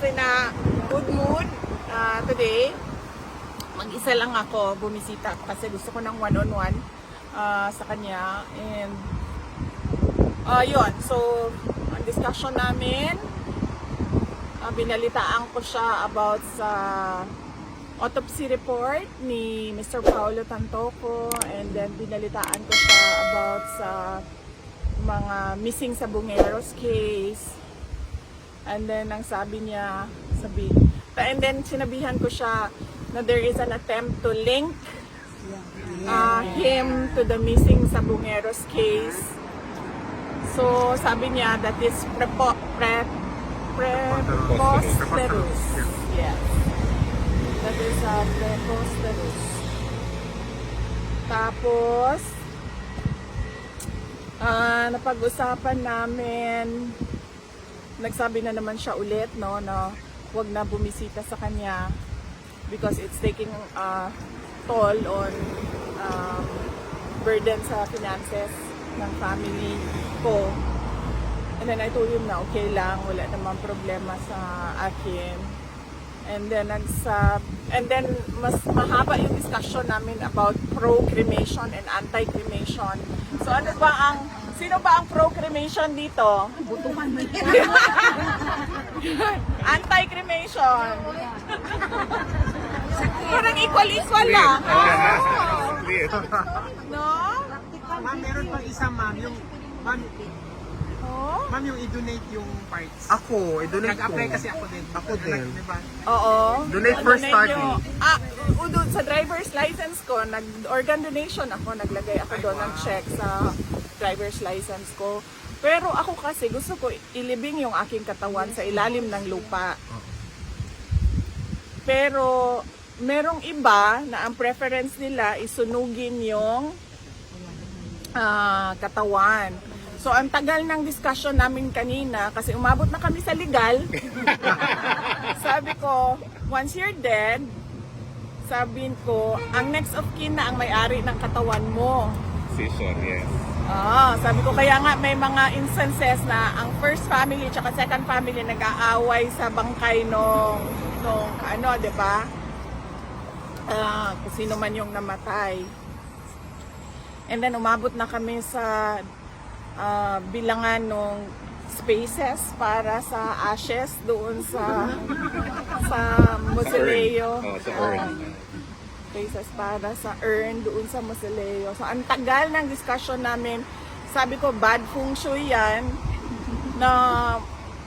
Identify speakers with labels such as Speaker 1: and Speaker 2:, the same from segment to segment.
Speaker 1: in a good mood today. Mag-isa lang ako, bumisita kasi gusto ko ng one-on-one sa kanya. And yun, so ang discussion namin, binalitaan ko siya about sa autopsy report ni Mr. Paulo Tantoco, and then binalitaan ko siya about sa mga missing sa Bungeros case. And then ang sabi niya, and then sinabihan ko siya na there is an attempt to link him to the missing sa Bungeros case. So sabi niya that is preposterous. Yes. That is preposterous. Tapos napag-usapan namin, nagsabi na naman siya ulit, no, na huwag na bumisita sa kanya because it's taking toll on burden sa finances ng family ko. And then I told him na okay lang, wala namang problema sa akin. And then mas mahaba yung discussion namin about pro-cremation and anti-cremation. So sino ba ang pro-cremation dito?
Speaker 2: Butuhan mo yan.
Speaker 1: Anti-cremation. Parang equal lang. No?
Speaker 3: Ma'am, meron pang isa, ma'am. Ma'am, yung i-donate yung parts.
Speaker 4: Ako, i-donate ko.
Speaker 3: Nag-apply kasi ako din.
Speaker 4: Ako din.
Speaker 3: Diba?
Speaker 1: Oo.
Speaker 4: Donate for study.
Speaker 1: Doon sa driver's license ko, organ donation ako, naglagay ako doon ng check sa driver's license ko. Pero ako kasi gusto ko ilibing yung aking katawan sa ilalim ng lupa. Pero merong iba na ang preference nila isunugin yung katawan. So ang tagal ng discussion namin kanina kasi umabot na kami sa legal. Sabi ko, once you're dead, sabihin ko, ang next of kin na ang may-ari ng katawan mo.
Speaker 4: Decision, yes.
Speaker 1: Sabi ko, kaya nga may mga instances na ang first family at second family nag-aaway sa bangkay nung ano, 'di ba? Kung sino man yung namatay. And then umabot na kami sa bilangan ng spaces para sa ashes doon sa mausoleo.
Speaker 4: Sa urn.
Speaker 1: Spaces para sa urn doon sa mausoleo. So ang tagal ng discussion namin. Sabi ko bad feng shui yan na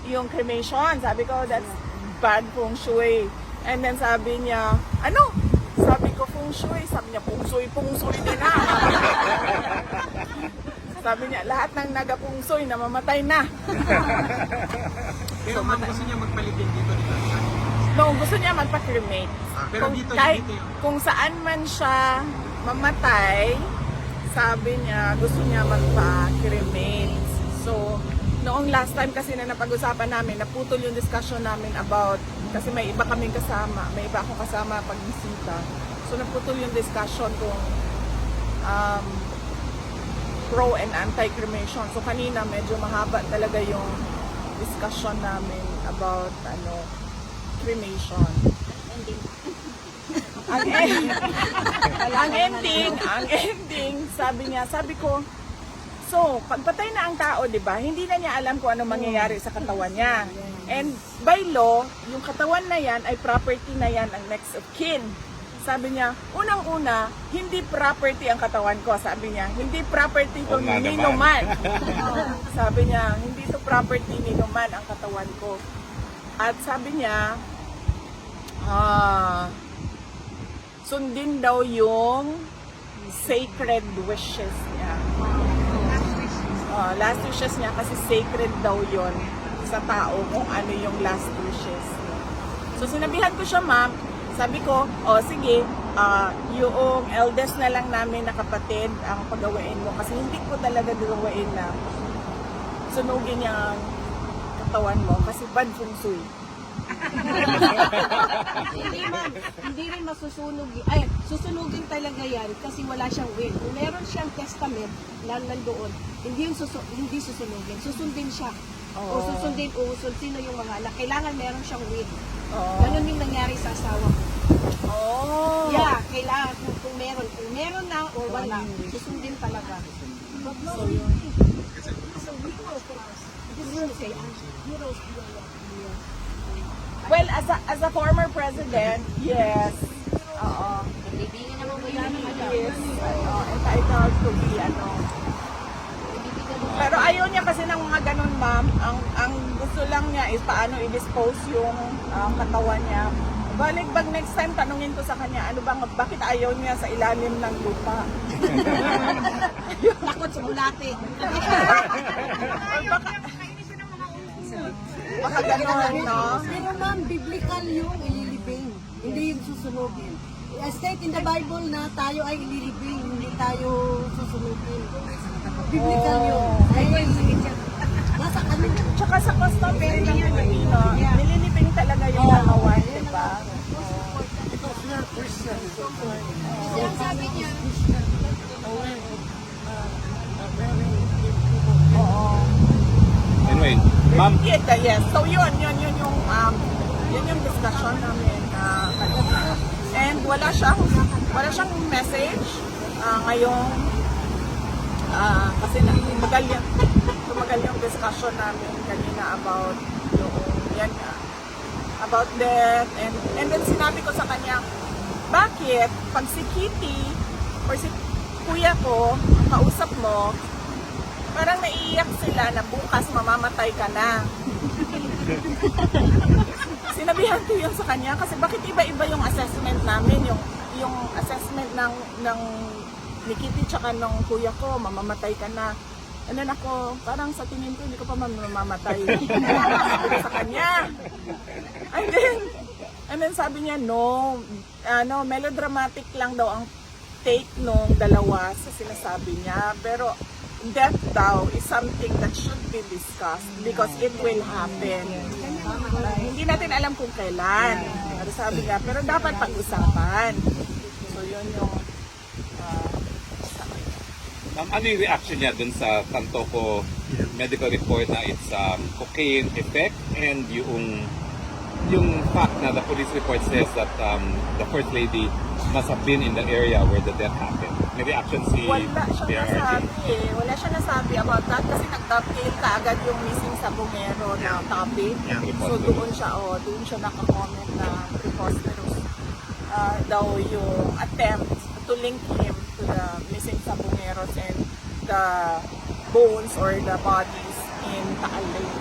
Speaker 1: yung cremation. Sabi ko that's bad feng shui. And then sabi niya, ano? Sabi ko feng shui. Sabi niya feng shui din na. Sabi niya, lahat ng nagapungsoy namamatay na.
Speaker 3: Pero ma'am, gusto niya magpalitin dito.
Speaker 1: No, gusto niya magpa-cremate.
Speaker 3: Pero dito yun.
Speaker 1: Kung saan man siya mamatay, sabi niya, gusto niya magpa-cremate. So, noong last time kasi na napag-usapan namin, naputol yung discussion namin about, kasi may iba kaming kasama, may iba akong kasama pag-bisita. So, naputol yung discussion kung pro and anti-cremation. So kanina medyo mahaba talaga yung discussion namin about cremation. Ang ending, sabi ko, so pagpatay na ang tao, 'di ba? Hindi na niya alam kung ano mangyayari sa katawan niya. And by law, yung katawan na yan ay property na yan ang next of kin. Sabi niya, unang-una, hindi property ang katawan ko. Sabi niya, hindi property ko ni Ninuman. Sabi niya, hindi to property ni Ninuman ang katawan ko. At sabi niya, sundin daw yung sacred wishes niya. Last wishes niya kasi sacred daw yon sa tao kung ano yung last wishes niya. So sinabihan ko siya, ma'am, sabi ko, sige, yung eldest na lang namin na kapatid ang pagawain mo kasi hindi ko talaga gagawain na sunugin yung katawan mo kasi bad feng shui.
Speaker 2: Hindi rin masusunog. Susunugin talaga yan kasi wala siyang will. Kung meron siyang testament na nandoon, hindi susunugin. Susundin siya. O susundin, sino yung mga anak. Kailangan meron siyang will.
Speaker 1: Oo.
Speaker 2: Ganun yung nangyari sa asawa ko.
Speaker 1: Oh.
Speaker 2: Yeah, kailangan kung meron na or wala, susundin talaga. So yun.
Speaker 1: Well, as a former president, yes. Oo.
Speaker 2: Bibigyan naman mo yan ng
Speaker 1: Yes. Entitled to be, Pero ayaw niya kasi ng mga ganun, ma'am. Ang gusto lang niya is paano i-dispose yung katawan niya. Balik bag next time, tanungin ko sa kanya, bakit ayaw niya sa ilalim ng lupa?
Speaker 2: Takot sa bulate.
Speaker 1: Or baka ganun, no?
Speaker 5: Pero ma'am, biblical yung ililibing, hindi yung susunugin. State in the Bible na tayo ay ililibing, hindi tayo susunugin. Biblical yun. Nasa kanila.
Speaker 1: Tsaka sa customary ng Pilipino, nililibing talaga yung katawan, di ba?
Speaker 2: Siya sabi niya,
Speaker 1: Oo.
Speaker 4: Anyway, ma'am,
Speaker 1: Yes. So yun yung discussion namin. And wala siyang message ngayong kasi tumagal yung discussion namin kanina about about death and then sinabi ko sa kanya, bakit pag si Kitty or si kuya ko ang kausap mo, parang naiiyak sila na bukas mamamatay ka na. Sinabihan ko yun sa kanya kasi bakit iba-iba yung assessment namin, yung assessment ng ni Kitty tsaka ng kuya ko, mamamatay ka na. And then ako, parang sa tingin ko, hindi ko pa mamamatay. Sabi ko sa kanya. And then sabi niya, no, melodramatic lang daw ang take nung dalawa sa sinasabi niya. Pero death daw is something that should be discussed because it will happen. Hindi natin alam kung kailan. Pero sabi niya, pero dapat pag-usapan. So yun yung
Speaker 4: ma'am, ano yung reaction niya dun sa tanto ko medical report na it's cocaine effect and yung fact na the police report says that the first lady must have been in the area where the death happened. May reaction si
Speaker 1: wala siyang
Speaker 4: PRRD?
Speaker 1: nasabi Wala siyang nasabi about that kasi nag-dovetail ka agad yung missing sa Bungero na topic. So doon siya naka-comment na preposterous daw yung attempt to link him to the missing sa Bungeros and the bones or the bodies in Taal Lake.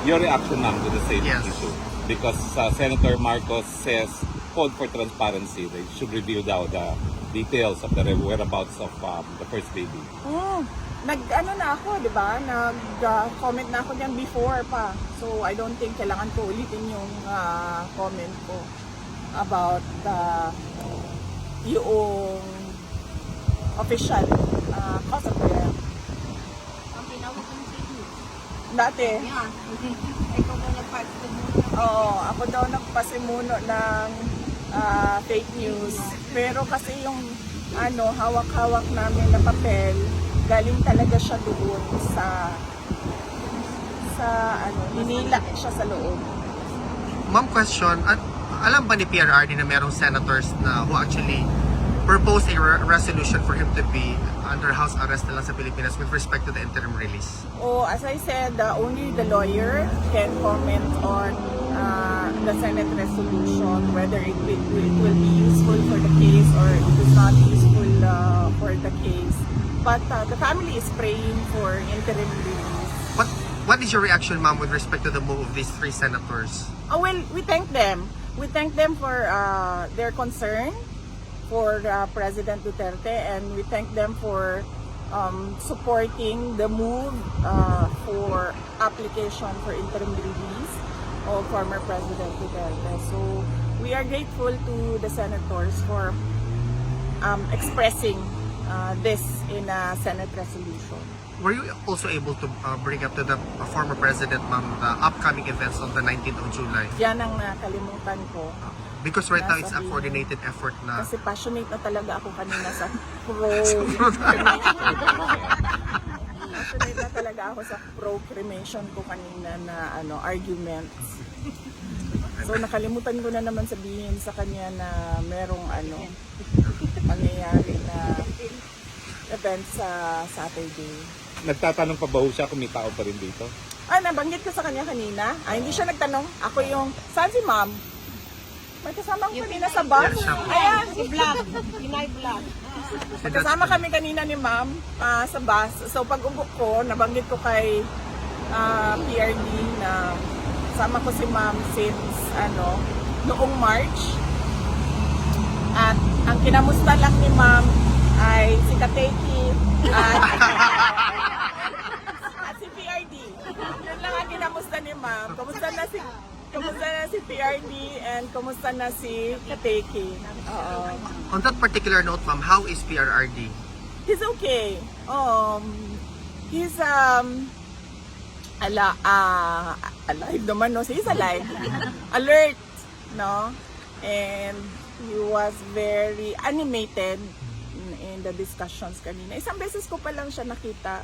Speaker 4: Your reaction, ma'am, to the same
Speaker 3: Yes.
Speaker 4: issue? Because Senator Marcos says called for transparency. They should reveal now the details of the whereabouts of the first baby.
Speaker 1: Nag-ano na ako, di ba? Nag-comment na ako diyan before pa. So I don't think kailangan ko ulitin yung comment ko about yung official cause of death.
Speaker 2: ang tinawag ng baby.
Speaker 1: Dati,
Speaker 2: Yeah. Ikaw ko nagpasimuno.
Speaker 1: ako daw nagpasimuno ng fake news. Pero kasi yung hawak-hawak namin na papel, galing talaga siya doon sa hinila siya sa loob.
Speaker 3: Ma'am, question. At alam ba ni PRRD na merong senators na who actually proposed a resolution for him to be under house arrest na lang sa Pilipinas with respect to the interim release?
Speaker 1: As I said, only the lawyer can comment on the Senate resolution, whether it will be useful for the case or it is not useful for the case. But the family is praying for interim release.
Speaker 3: What is your reaction, ma'am, with respect to the move of these three senators?
Speaker 1: Well, we thank them. We thank them for their concern for President Duterte, and we thank them for supporting the move for application for interim release of former President Duterte. So we are grateful to the senators for expressing this in a Senate resolution.
Speaker 3: Were you also able to bring up to the former president, ma'am, the upcoming events on the 19th of July?
Speaker 1: Yan ang nakalimutan ko.
Speaker 3: Because right now it's a coordinated effort na.
Speaker 1: Kasi passionate na talaga ako kanina sa pro. Passionate na talaga talaga ako sa pro-cremation ko kanina na arguments. So nakalimutan ko na naman sabihin sa kanya na merong mangyayari na event sa Saturday.
Speaker 4: Nagtatanong pa ba ho siya kung may tao pa rin dito?
Speaker 1: Nabanggit ko sa kanya kanina. Hindi siya nagtanong. Ako yung, saan si ma'am? May kasama ko kanina sa bus. Ayan,
Speaker 2: Si Vlog, Pinay Vlog.
Speaker 1: kasama kami kanina ni ma'am sa bus. So pag ubo ko, nabanggit ko kay PRD na sama ko si ma'am since noong March. At ang kinamusta lang ni ma'am ay si Kateki at si PRD. Yun lang ang kinamusta ni ma'am. Kamusta na si PRD and kamusta na si Kateki.
Speaker 3: On that particular note, ma'am, how is PRRD?
Speaker 1: He's okay. He's alive naman, no? He's alive. Alert, no? And he was very animated in the discussions kanina. Isang beses ko pa lang siya nakita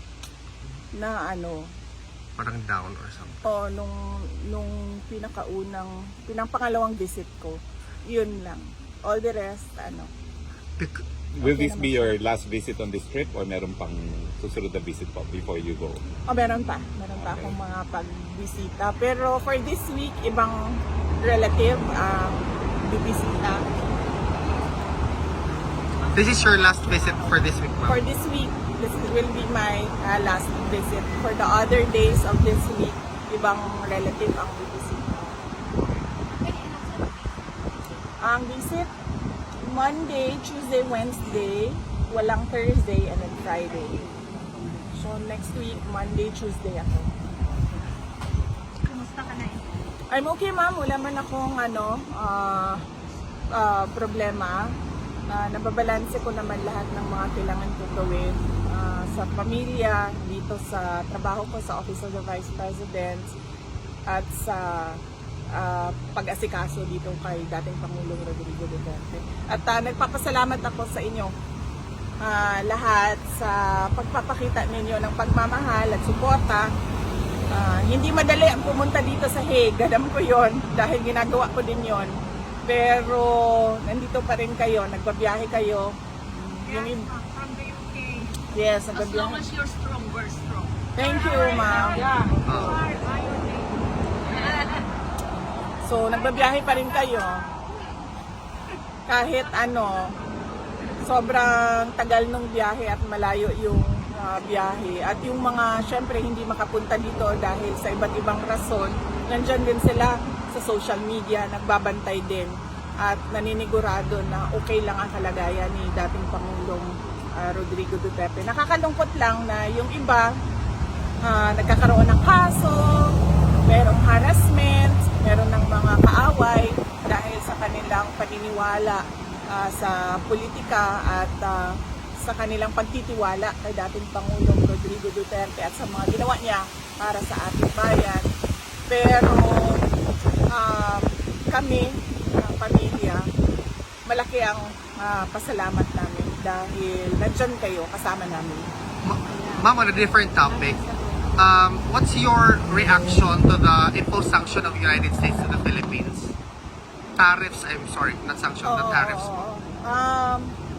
Speaker 1: na
Speaker 3: Parang down or something.
Speaker 1: nung pangalawang visit ko. Yun lang. All the rest,
Speaker 4: Will this be your last visit on this trip or meron pang susunod na visit pa before you go?
Speaker 1: Meron pa. Meron pa akong mga pagbisita. Pero for this week, ibang relative bibisita.
Speaker 3: This is your last visit for this week, ma'am?
Speaker 1: For this week, this will be my last visit. For the other days of this week, ibang relative ang bibisita. Ang visit, Monday, Tuesday, Wednesday, walang Thursday, and then Friday. So next week, Monday, Tuesday ako.
Speaker 6: Kumusta ka na eh?
Speaker 1: I'm okay, ma'am. Wala man akong problema. Nababalanse ko naman lahat ng mga kailangan ko gawin sa pamilya, dito sa trabaho ko sa Office of the Vice President at sa pag-asikaso dito kay dating Pangulong Rodrigo Duterte. At nagpapasalamat ako sa inyo lahat sa pagpapakita ninyo ng pagmamahal at suporta. Hindi madali ang pumunta dito sa Hague, alam ko yon dahil ginagawa ko din yon. Pero nandito pa rin kayo, nagbabiyahe kayo.
Speaker 6: From the UK.
Speaker 1: Yes,
Speaker 6: As long
Speaker 1: nagbabiyahe.
Speaker 6: as you're strong, we're strong.
Speaker 1: Thank you, ma'am. So, nagbabiyahe pa rin kayo. Kahit sobrang tagal ng biyahe at malayo yung biyahe. At yung mga, syempre, hindi makapunta dito dahil sa iba't ibang rason, nandyan din sila sa social media, nagbabantay din at naninigurado na okay lang ang kalagayan ni dating Pangulong Rodrigo Duterte. Nakakalungkot lang na yung iba nagkakaroon ng kaso, merong harassment, meron ng mga kaaway dahil sa kanilang paniniwala sa politika at sa kanilang pagtitiwala kay dating Pangulong Rodrigo Duterte at sa mga ginawa niya para sa ating bayan. Pero kami, pamilya, malaki ang pasalamat namin dahil nandyan kayo kasama namin.
Speaker 3: Ma'am, on a different topic, what's your reaction to the imposed sanction of the United States to the Philippines? Tariffs, I'm sorry, not sanction, the tariffs.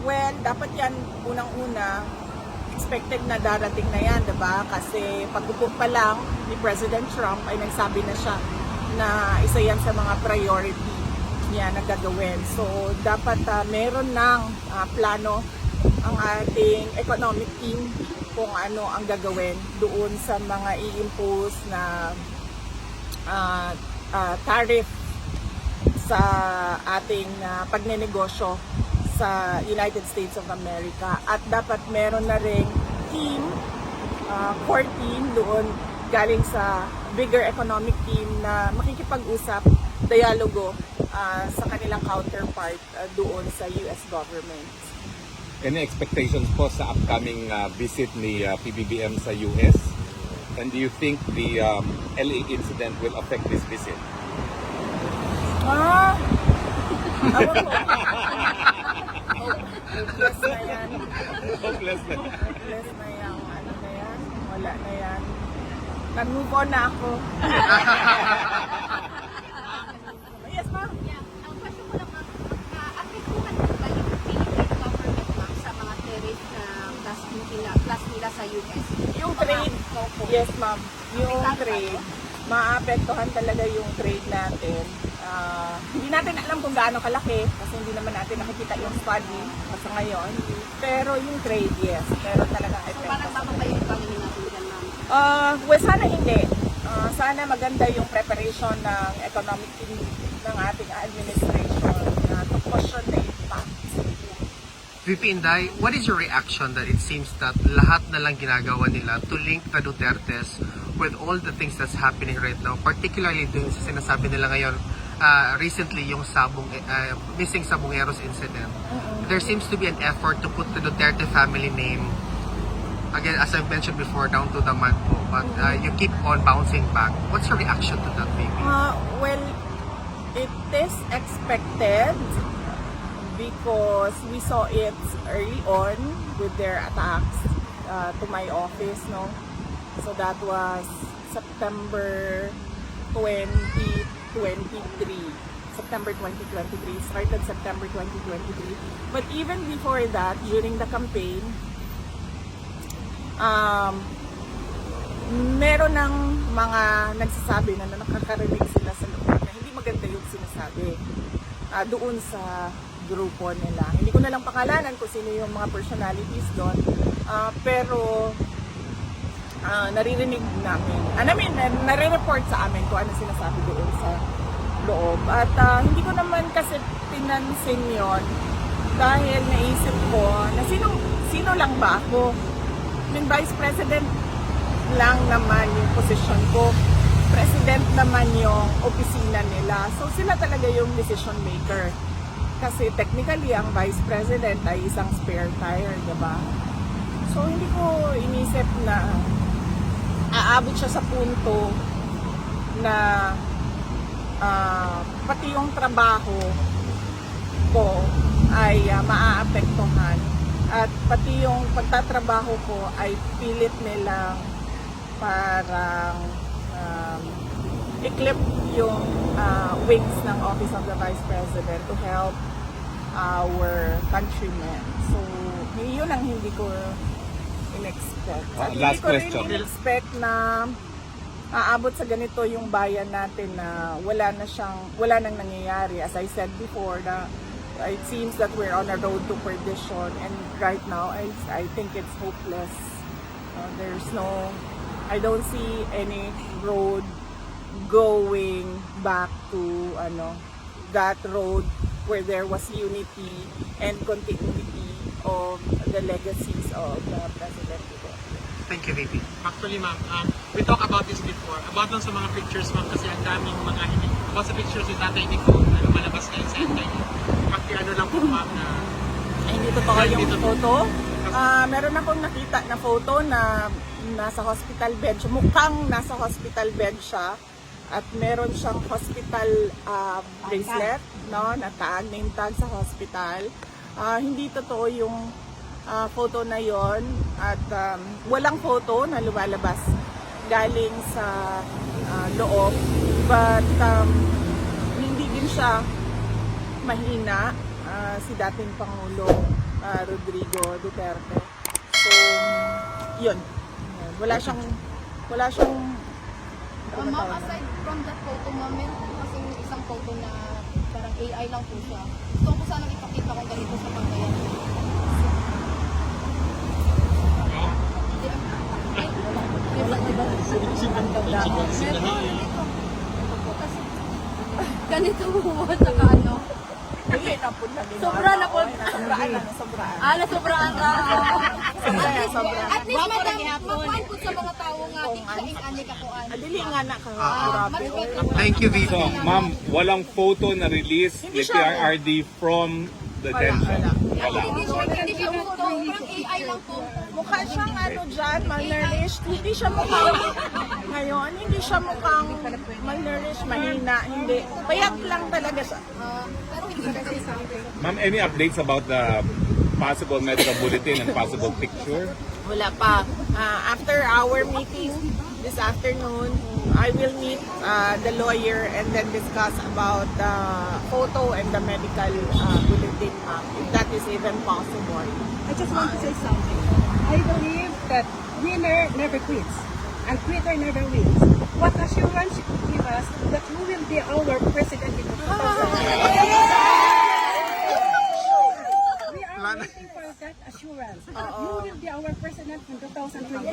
Speaker 1: Well, dapat yan unang-una, expected na darating na yan, diba? Kasi pag-upo pa lang ni President Trump ay nagsabi na siya na isa yan sa mga priority niya na gagawin. So, dapat meron ng plano ang ating economic team kung ano ang gagawin doon sa mga i-impose na tariff sa ating pagnenegosyo sa United States of America. At dapat meron na ring team, core team doon galing sa bigger economic team na makikipag-usap, dialogo sa kanilang counterpart doon sa US government.
Speaker 4: Any expectations po sa upcoming visit ni PBBM sa US? And do you think the LA incident will affect this visit?
Speaker 1: Awan ko. Hopeless na yan.
Speaker 4: Hopeless na.
Speaker 1: Hopeless na yan. Ano na yan? Wala na yan. Nag-move on na ako. Yes, ma'am.
Speaker 7: Ang question ko lang, ma'am, apektuhan po ba yung Philippine government, ma'am, sa mga terrorist na class nila sa US?
Speaker 1: Yung trade, yes ma'am, yung trade, maapektuhan talaga yung trade natin. Hindi natin alam kung gaano kalaki kasi hindi naman natin nakikita yung study sa ngayon. Pero yung trade, yes, meron talagang
Speaker 7: So,
Speaker 1: epekto.
Speaker 7: parang bababa yung economy natin dyan, ma'am.
Speaker 1: Well, sana hindi. Sana maganda yung preparation ng economic team ng ating administration to cushion the impact.
Speaker 3: VP Inday, what is your reaction that it seems that lahat na lang ginagawa nila to link the Dutertes with all the things that's happening right now, particularly dun sa sinasabi nila ngayon, recently yung missing Sabongeros incident. There seems to be an effort to put the Duterte family name, again, as I've mentioned before, down to the mud po, but you keep on bouncing back. What's your reaction to that, VP?
Speaker 1: Well, it is expected because we saw it early on with their attacks to my office, no? So that was September 2023. September 2023. Started September 2023. But even before that, during the campaign, meron ng mga nagsasabi na nakakarinig sila sa loob na hindi maganda yung sinasabi doon sa grupo nila. Hindi ko na lang pakalanan kung sino yung mga personalities doon, pero naririnig namin. Nare-report sa amin kung ano sinasabi doon sa loob. At hindi ko naman kasi pinansin yon dahil naisip ko na sino lang ba ako? Yung Vice President lang naman yung position ko. President naman yung opisina nila. So sila talaga yung decision maker. Kasi technically, ang Vice President ay isang spare tire, diba? So hindi ko inisip na aabot siya sa punto na pati yung trabaho ko ay maaapektuhan at pati yung pagtatrabaho ko ay pilit nilang parang i-clip yung wings ng Office of the Vice President to help our countrymen. So, yun ang hindi ko in-expect. At
Speaker 4: Last
Speaker 1: hindi ko rin
Speaker 4: question.
Speaker 1: in-expect na aabot sa ganito yung bayan natin na wala nang nangyayari. As I said before, na it seems that we're on a road to perdition, and right now I think it's hopeless. I don't see any road going back to that road where there was unity and continuity of the legacies of the President Duterte.
Speaker 3: Thank you, VP.
Speaker 8: Actually, ma'am, we talked about this before. About dun sa mga pictures, ma'am, kasi ang daming mga hindi. About sa pictures ni Tatay Nico, na lumalabas ngayon sa internet. Ano lang po, ma'am, na
Speaker 1: Ay, hindi totoo yung photo. Meron akong nakita na photo na nasa hospital bed siya. Mukhang nasa hospital bed siya. At meron siyang hospital bracelet, no, na tag, name tag sa hospital. Hindi totoo yung photo na yon at walang photo na lumalabas galing sa loob. But hindi din siya mahina si dating Pangulo Rodrigo Duterte. So, yun. Wala siyang
Speaker 7: Ma'am, aside from that photo, ma'am, meron po kasi isang photo na parang AI lang po siya. Gusto ko sanang ipakita kung ganito sa pagkayan. Ganito po, saka ano.
Speaker 1: Hindi na po na din.
Speaker 7: Sobra na po.
Speaker 1: Sobraan.
Speaker 7: Nasobraan ka.
Speaker 1: Sobraan.
Speaker 7: At least, madam, magkuhan po sa mga tao nga, di sa ani kakuan.
Speaker 1: Adili nga na ka. Grabe.
Speaker 3: Thank you, VP.
Speaker 4: So, ma'am, walang photo na release
Speaker 1: Hindi
Speaker 4: ni
Speaker 1: siya.
Speaker 4: PRRD from detention. Wala.
Speaker 7: Hindi siya photo, parang AI lang po.
Speaker 1: Mukha siyang dyan, malnourished. Hindi siya mukhang, ngayon, hindi siya mukhang malnourished, mahina. Hindi. Payat lang talaga siya.
Speaker 7: Pero hindi siya kasi sa akin.
Speaker 4: Ma'am, any updates about the possible medical bulletin and possible picture?
Speaker 1: Wala pa. After our meeting, this afternoon. I will meet the lawyer and then discuss about the photo and the medical bulletin, ma'am, if that is even possible.
Speaker 5: I just want to say something. I believe that winner never quits and quitter never wins. What assurance you could give us that you will be our president in 2020? We are waiting for that assurance that you will be our president in 2020.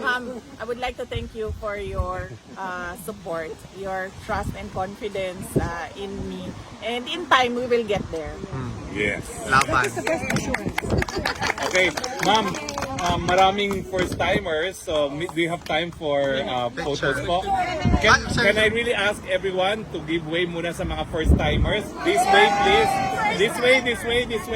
Speaker 1: Ma'am, I would like to thank you for your support, your trust and confidence in me. And in time, we will get there.
Speaker 4: Yes.
Speaker 3: Laban.
Speaker 5: The best assurance.
Speaker 4: Okay, ma'am, maraming first-timers, so do you have time for photos po? Can I really ask everyone to give way muna sa mga first-timers? This way, please. This way, this way, this way.